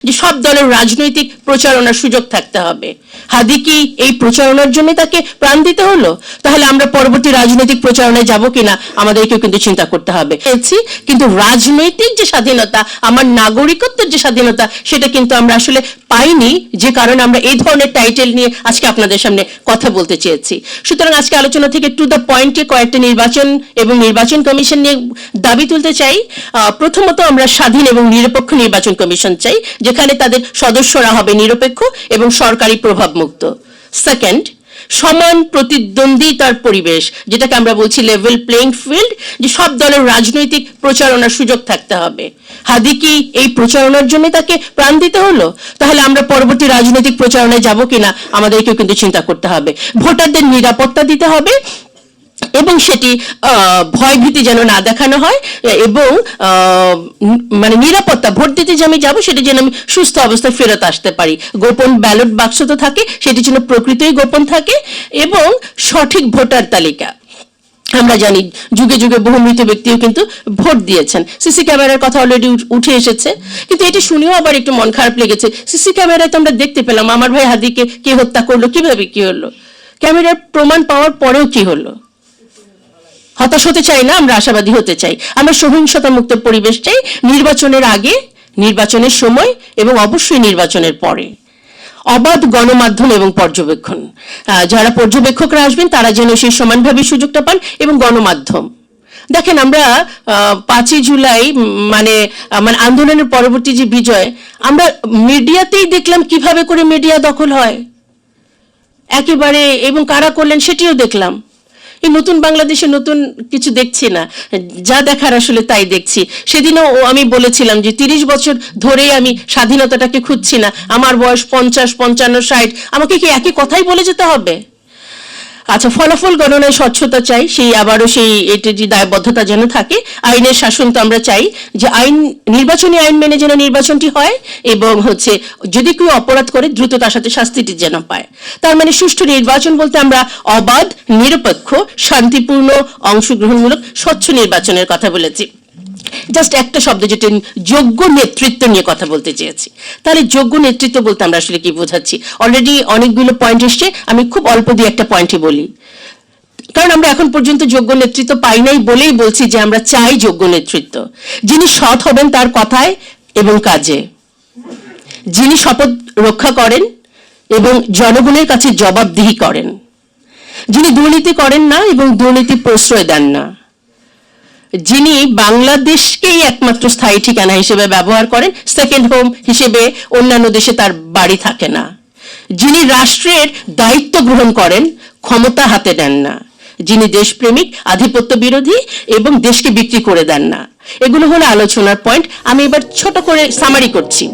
যে সব দলের রাজনৈতিক প্রচারণার সুযোগ থাকতে হবে। হাদি কি এই প্রচারণার জন্য তাকে প্রাণ দিতে হলো? তাহলে আমরা পরবর্তী রাজনৈতিক প্রচারণায় যাব কিনা আমাদেরকে কিন্তু চিন্তা করতে হবে। কিন্তু রাজনৈতিক যে স্বাধীনতা, আমার নাগরিকত্বের যে স্বাধীনতা, সেটা কিন্তু আমরা আসলে পাইনি, যে কারণে আমরা এই ধরনের টাইটেল নিয়ে আজকে আপনাদের সামনে কথা বলতে চেয়েছি। সুতরাং আজকে আলোচনা থেকে টু দ্য পয়েন্টে কয়েকটা নির্বাচন এবং নির্বাচন কমিশন নিয়ে দাবি তুলতে চাই। প্রথমত আমরা স্বাধীন এবং নিরপেক্ষ নির্বাচন কমিশন চাই, যেখানে তাদের সদস্যরা হবে নিরপেক্ষ এবং সরকারি প্রভাব মুক্ত। সেকেন্ড, সমান প্রতিদ্বন্দ্বিতার পরিবেশ, যেটাকে আমরা বলছি লেভেল প্লেইং ফিল্ড, যে সব দলের রাজনৈতিক প্রচারণার সুযোগ থাকতে হবে। হাদি কি এই প্রচারণার জন্য তাকে প্রাণ দিতে হলো? তাহলে আমরা পরবর্তী রাজনৈতিক প্রচারণায় যাব কিনা আমাদেরকে কিন্তু চিন্তা করতে হবে। ভোটারদের নিরাপত্তা দিতে হবে এবং সেটি ভয়ভীতি যেন না দেখানো হয়, এবং মানে নিরাপত্তা, ভোট দিতে যে আমি যাবো সেটি যেন আমি সুস্থ অবস্থায় ফেরত আসতে পারি। গোপন ব্যালট বাক্স তো থাকে, সেটি যেন প্রকৃতই গোপন থাকে, এবং সঠিক ভোটার তালিকা। আমরা জানি যুগে যুগে বহু মৃত ব্যক্তিও কিন্তু ভোট দিয়েছেন। সিসি ক্যামেরার কথা অলরেডি উঠে এসেছে, কিন্তু এটি শুনেও আবার একটু মন খারাপ লেগেছে। সিসি ক্যামেরায় তো আমরা দেখতে পেলাম আমার ভাই হাদিকে কে হত্যা করলো, কিভাবে কি হলো, ক্যামেরার প্রমাণ পাওয়ার পরেও কি হলো। হতাশ হতে চাই না, আমরা আশাবাদী হতে চাই। আমরা সহিংসতা মুক্ত পরিবেশ চাই, নির্বাচনের আগে, নির্বাচনের সময় এবং অবশ্যই নির্বাচনের পরে। অবাধ গণমাধ্যম এবং পর্যবেক্ষণ, যারা পর্যবেক্ষকরা আসবেন তারা যেন সেই সমানভাবে সুযোগটা পান, এবং গণমাধ্যম। দেখেন আমরা 5ই জুলাই মানে আন্দোলনের পরবর্তী যে বিজয়, আমরা মিডিয়াতেই দেখলাম কিভাবে করে মিডিয়া দখল হয় একেবারে, এবং কারা করলেন সেটিও দেখলাম। এই নতুন বাংলাদেশে নতুন কিছু দেখছি না, যা দেখার আসলে তাই দেখছি। সেদিনও আমি বলেছিলাম যে 30 বছর ধরেই আমি স্বাধীনতাটাকে খুঁজছি না, আমার বয়স 50, 55, 60, আমাকে কি একই কথাই বলে যেতে হবে? আচ্ছা, ফলাফল গণনায় স্বচ্ছতা চাই, সেই আবারও সেই এটি যে দায়বদ্ধতা যেন থাকে। আইনের শাসন তো আমরা চাই, যে নির্বাচনী আইন মেনে যেন নির্বাচনটি হয়, এবং যদি কেউ অপরাধ করে দ্রুত তার সাথে শাস্তিটি যেন পায়। তার মানে সুষ্ঠু নির্বাচন বলতে আমরা অবাধ, নিরপেক্ষ, শান্তিপূর্ণ, অংশগ্রহণমূলক, স্বচ্ছ নির্বাচনের কথা বলেছি। জাস্ট একটা শব্দ, যেটা যোগ্য নেতৃত্ব নিয়ে কথা বলতে চেয়েছি। তাহলে যোগ্য নেতৃত্ব বলতে আমরা আসলে কি বোঝাচ্ছি? অলরেডি অনেকগুলো পয়েন্ট এসছে, আমি খুব অল্প দিয়ে একটা পয়েন্টই বলি, কারণ আমরা এখন পর্যন্ত যোগ্য নেতৃত্ব পাই নাই বলেই বলছি যে আমরা চাই যোগ্য নেতৃত্ব। যিনি সৎ হবেন তার কথায় এবং কাজে, যিনি শপথ রক্ষা করেন এবং জনগণের কাছে জবাবদিহি করেন, যিনি দুর্নীতি করেন না এবং দুর্নীতি প্রশ্রয় দেন না, যিনি বাংলাদেশকেই একমাত্র স্থায়ী ঠিকানা হিসেবে ব্যবহার করেন, সেকেন্ড হোম হিসেবে অন্যান্য দেশে তার বাড়ি থাকে না, যিনি রাষ্ট্রের দায়িত্ব গ্রহণ করেন, ক্ষমতা হাতে নেন না, যিনি দেশপ্রেমিক, আধিপত্য বিরোধী এবং দেশকে বিক্রি করে দেন না। এগুলো হলো আলোচনার পয়েন্ট। আমি এবার ছোট করে সামারি করছি।